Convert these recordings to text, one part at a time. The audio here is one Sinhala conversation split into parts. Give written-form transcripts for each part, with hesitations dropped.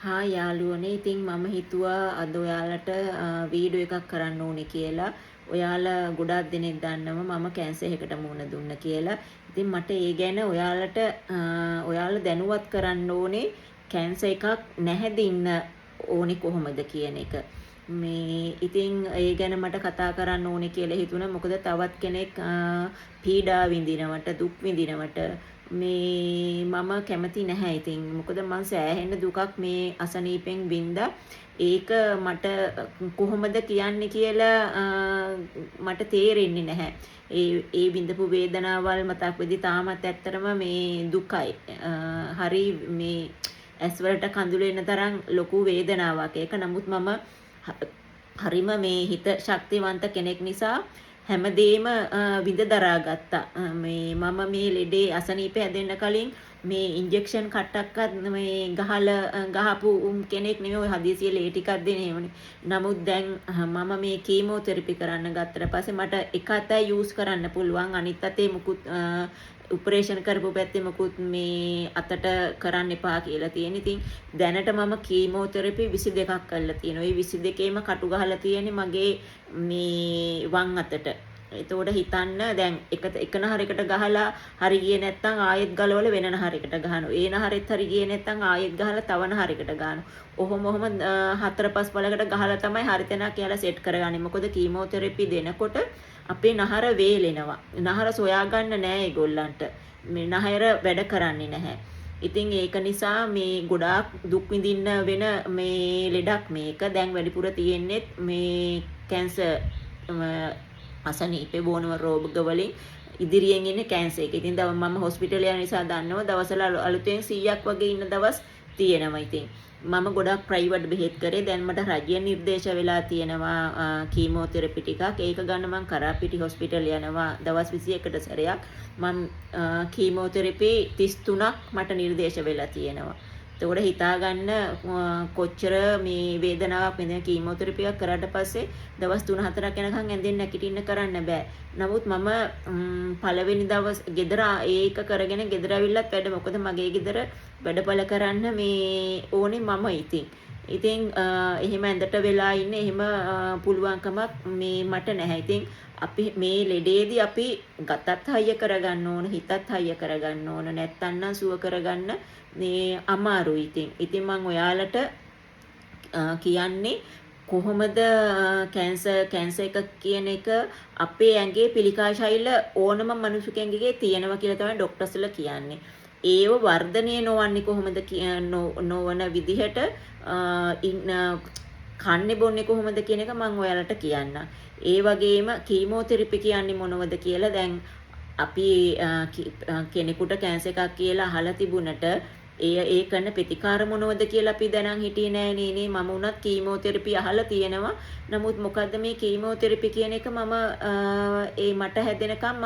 හා යාළුවනේ ඉතින් මම හිතුවා අද ඔයාලට වීඩියෝ එකක් කරන්න ඕනේ කියලා. ඔයාලා ගොඩාක් දෙනෙක් දන්නවා මම කැන්සර් එකකට මුහුණ දුන්න කියලා. ඉතින් මට ඒ ගැන ඔයාලා දැනුවත් කරන්න ඕනේ කැන්සර් එකක් නැහැදින්න ඕනේ කොහොමද කියන එක. ඉතින් ඒ ගැන මට කතා කරන්න ඕනේ කියලා හිතුණා. මොකද තවත් කෙනෙක් පීඩා විඳිනවට දුක් විඳිනවට මම කැමති නැහැ. ඉතින් මොකද මං සෑහෙන දුකක් මේ අසනීපෙන් වින්දා. ඒක මට කොහොමද කියන්නේ කියලා මට තේරෙන්නේ නැහැ. ඒ විඳපු වේදනාවල් මතක් වෙදි තාමත් ඇත්තටම මේ දුකයි. හරි මේ ඇස් වලට කඳුළු එන තරම් ලොකු වේදනාවක්. ඒක නමුත් මම හරිම මේ හිත ශක්තිවන්ත කෙනෙක් නිසා හැමදේම විඳ දරාගත්තා. මම මේ ලෙඩේ අසනීප හැදෙන්න කලින් මේ ඉන්ජෙක්ෂන් කට්ටක්වත් මේ ගහපු කෙනෙක් නෙමෙයි. ඔය හදිසියෙ ලේ ටිකක් දෙන ඒවනේ. නමුත් දැන් මම මේ කීමෝതെරපි කරන්න ගත්තට පස්සේ මට එක අතයි යූස් කරන්න පුළුවන්. අනිත් අතේ මුකුත් ඔපරේෂන් කරපු පැත්තේ මුකුත් මේ අතට කරන්න එපා කියලා තියෙන. ඉතින් දැනට මම කීමෝതെරපි 22ක් කරලා තියෙනවා. ඒ 22ේම කටු ගහලා තියෙන්නේ මගේ මේ වම් අතට. එතකොට හිතන්න දැන් එක නහරයකට ගහලා හරි ගියේ නැත්නම් ආයෙත් ගලවලා වෙන නහරයකට ගහනවා. ඒ නහරෙත් හරි ගියේ නැත්නම් ආයෙත් ගහලා තව නහරයකට ගහනවා. ඔහොම 4-5 පළකට ගහලා තමයි හරි තැනක් කියලා සෙට් කරගන්නේ. මොකද කීමෝതെරපි දෙනකොට අපේ නහර වේලෙනවා. නහර සොයාගන්න නෑ ඒගොල්ලන්ට. මේ නහර වැඩ කරන්නේ නැහැ. ඉතින් ඒක නිසා මේ ගොඩාක් දුක් විඳින්න වෙන මේ ලෙඩක් මේක. දැන් වැඩිපුර තියෙන්නේ මේ කැන්සර් අසනීපේ බෝනම රෝග වලින් ඉදිරියෙන් ඉන්නේ කැන්සර් එක. ඉතින් මම හොස්පිටල් යන නිසා දන්නවා දවසල අලුතෙන් 100ක් වගේ ඉන්න දවස් තියෙනවා. ඉතින් මම ගොඩක් ප්‍රයිවට් බෙහෙත් කරේ. දැන් මට රජයෙන් නිර්දේශ වෙලා තියෙනවා කීමෝതെරපි ටිකක්. ඒක ගන්න මම කරාපිටි හොස්පිටල් යනවා දවස් 21කට සැරයක්. මම කීමෝതെරපි 33ක් මට නිර්දේශ වෙලා තියෙනවා. එතකොට හිතා ගන්න කොච්චර මේ වේදනාවක් විඳින කීමෝതെරපි එකක් කරාට පස්සේ දවස් 3-4ක් යනකම් ඇඳෙන් නැගිටින්න කරන්න බෑ. නමුත් මම පළවෙනි දවස් ගෙදර ඒක කරගෙන ගෙදර අවිල්ලත් වැඩ. මොකද මගේ ගෙදර වැඩපල කරන්න මේ ඕනේ මම ඉතින් එහෙම ඇඳට වෙලා ඉන්නේ එහෙම පුළුවන්කමක් මේ මට නැහැ. ඉතින් අපි මේ ලෙඩේදී අපි ගතත් හයිය කරගන්න ඕන, හිතත් හයිය කරගන්න ඕන. නැත්තම් නම් සුව කරගන්න මේ අමාරුයි. ඉතින් මම ඔයාලට කියන්නේ කොහොමද කැන්සර් එක කියන එක අපේ ඇඟේ පිළිකා ශෛල ඕනම මිනිසෙකුගේ තියෙනවා කියලා තමයි ડોක්ටර්ස්ලා කියන්නේ. ඒව වර්ධනය නොවන්නේ කොහොමද නොවන විදිහට කන්නේ බොන්නේ කොහොමද කියන එක මම ඔයාලට කියන්න. ඒ වගේම කීමෝതെරපි කියන්නේ මොනවද කියලා දැන් අපි කෙනෙකුට කැන්සර් එකක් කියලා අහලා තිබුණට ඒ කරන ප්‍රතිකාර මොනවද කියලා අපි දැනන් හිටියේ නෑ නේ. මම උනත් කීමෝതെරපි අහලා තියෙනවා. නමුත් මොකද්ද මේ කීමෝതെරපි කියන එක මට හැදෙනකම්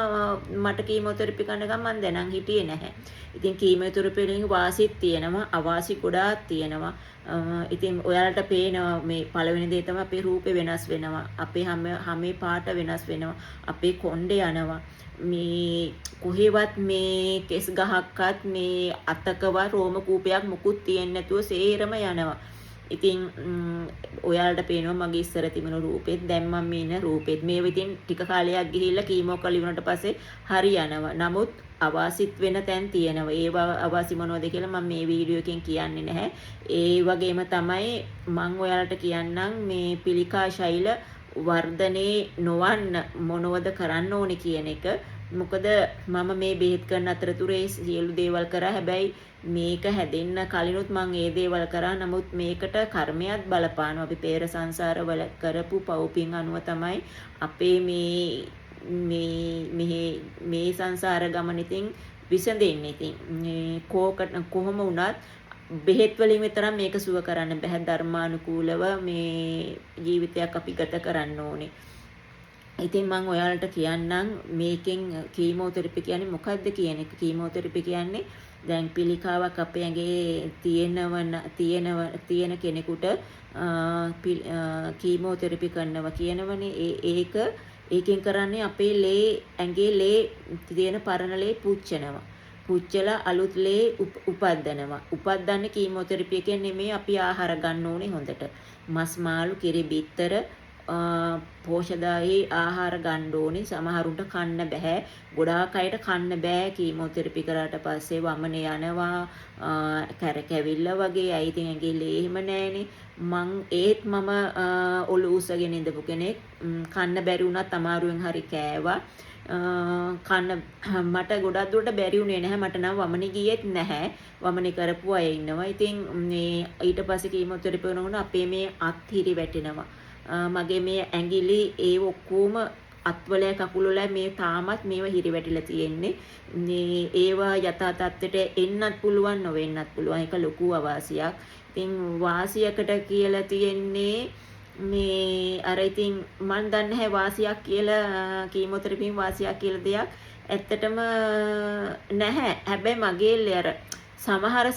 මට කීමෝതെරපි කරනකම් මම දැනන් හිටියේ නැහැ. ඉතින් කීමෝതെරපි වලින් වාසිත් තියෙනවා, අවාසි ගොඩාක් තියෙනවා. ඉතින් ඔයාලට පේනවා මේ පළවෙනි දේ තමයි අපේ රූපේ වෙනස් වෙනවා. අපේ හැමේ පාට වෙනස් වෙනවා. අපේ කොණ්ඩේ යනවා. මේ කොහෙවත් මේ කෙස් ගහක්වත් මේ අතකවත් රෝම කූපයක් මුකුත් තියෙන්නේ නැතුව සේරම යනවා. ඉතින් ඔයාලට පේනවා මගේ ඉස්සර තිබුණු රූපෙත් දැන් මම මේ ඉන්න රූපෙත් මේව ඉතින් ටික කාලයක් ගිහිල්ලා කීමෝ කළි වුණාට පස්සේ හරි යනවා. නමුත් අවාසිත් වෙන තැන් තියෙනවා. ඒවා අවාසි මොනවද කියලා මම මේ වීඩියෝ එකෙන් කියන්නේ නැහැ. ඒ වගේම තමයි මම ඔයාලට කියන්නම් මේ පිළිකා ශෛල වර්ධනේ නොවන්න මොනවද කරන්න ඕනේ කියන එක. මොකද මම මේ බෙහෙත් කරන අතරතුරේ සියලු දේවල් කරා. හැබැයි මේක හැදෙන්න කලිනුත් මම ඒ දේවල් කරා. නමුත් මේකට කර්මයක් බලපානවා. අපි පෙර සංසාරවල කරපු පව්පින් අනුව තමයි අපේ මේ සංසාර ගමන ඉතින් විසඳෙන්නේ. ඉතින් කොහොම වුණත් බෙහෙත් වලින් විතරක් මේක සුව කරන්න බෑ. ධර්මානුකූලව මේ ජීවිතයක් අපි ගත කරන්න ඕනේ. ඉතින් මම ඔයාලට කියන්නම් මේකෙන් කීමෝതെරපි කියන්නේ මොකක්ද කියන එක. කීමෝതെරපි කියන්නේ දැන් පිළිකාවක් අපේ ඇඟේ තියෙන කෙනෙකුට කීමෝതെරපි කරනවා කියනවනේ. ඒකෙන් කරන්නේ අපේ ඇඟේ ලේ තියෙන පරණ ලේ පුච්චනවා. පුච්චලා අලුත් ලේ උපද්දනවා. උපද්දන්නේ කීමෝതെරපි එකෙන් නෙමෙයි අපි ආහාර ගන්න ඕනේ හොඳට. මස් මාළු කිරි බිත්තර පෝෂදායී ආහාර ගන්න ඕනේ. සමහරුන්ට කන්න බෑ. ගොඩාක් අයට කන්න බෑ කීමෝതെරපි කරාට පස්සේ වමනේ යනවා. කැරකැවිල්ල වගේ. අයි ඉතින් ඇඟිල්ලේ එහෙම නෑනේ. මම ඔලු උසගෙන ඉඳපු කෙනෙක්. කන්න බැරි වුණත් අමාරුවෙන් හරි කෑවා. කන්න මට ගොඩක් දුරට බැරි වුණේ නැහැ. මට නම් වමනේ ගියෙත් නැහැ. වමනේ කරපු අය ඉන්නවා. ඉතින් මේ ඊට පස්සේ කීමෝതെරපි කරනකොට අපේ මේ අත් හිරි වැටෙනවා. මගේ මේ ඇඟිලි ඒ ඔක්කොම අත්වලයි කකුල්වලයි මේ තාමත් මේව හිරි වැටිලා තියෙන්නේ. මේ ඒවා යථා තත්ත්වයට එන්නත් පුළුවන් නොවෙන්නත් පුළුවන්. ඒක ලොකු අවාසියක්. ඉතින් වාසියකට කියලා තියෙන්නේ මේ අර ඉතින් මන් දන්නේ නැහැ වාසියක් කියලා කීමෝതെරපියෙන් වාසියක් කියලා දෙයක් ඇත්තටම නැහැ. හැබැයි මගේ අර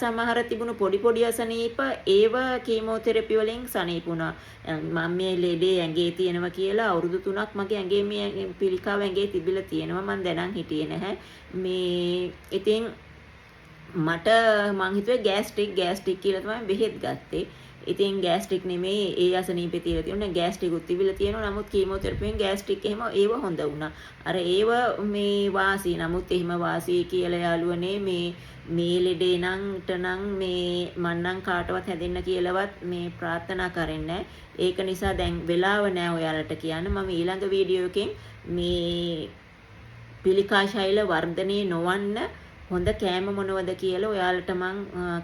සමහර තිබුණු පොඩි අසනීප ඒව කීමෝതെරපි වලින් සනීපුණා. මම මේ ලෙඩේ ඇඟේ තියෙනවා කියලා අවුරුදු 3ක් මගේ ඇඟේ මේ පිළිකාව ඇඟේ තිබිලා තියෙනවා. මම දැනන් හිටියේ නැහැ. මේ ඉතින් මට මං හිතුවේ ගෑස්ට්‍රික් කියලා තමයි බෙහෙත් ගත්තේ. ඉතින් ගෑස්ට්‍රික් නෙමෙයි ඒ අසනීපේ තියලා තියෙනවා. ගෑස්ට්‍රිකුත් තිබිලා තියෙනවා. නමුත් කීමෝതെරපියෙන් ගෑස්ට්‍රික් එහෙම ඒව හොඳ වුණා. අර ඒව මේ වාසි. නමුත් එහෙම වාසි කියලා යාළුවනේ මේ ලෙඩේ නම් මේ මන්නම් කාටවත් හැදෙන්න කියලාවත් මේ ප්‍රාර්ථනා කරන්නේ. ඒක නිසා දැන් වෙලාව නෑ ඔයාලට කියන්න. මම ඊළඟ වීඩියෝ එකෙන් මේ පිළිකා ශෛල වර්ධනය නොවන්න හොඳ කෑම මොනවද කියලා ඔයාලට මං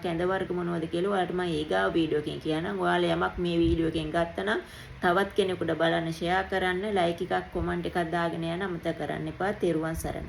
කැඳ වර්ග මොනවද කියලා ඔයාලට මම ඊගාව වීඩියෝ එකෙන් කියන්නම්. ඔයාලා යමක් මේ වීඩියෝ එකෙන් ගත්තනම් තවත් කෙනෙකුට බලන්න ෂෙයා කරන්න, ලයික් එකක්, කමෙන්ට් එකක් දාගෙන යන්න අමතක කරන්න එපා. තෙරුවන් සරණයි.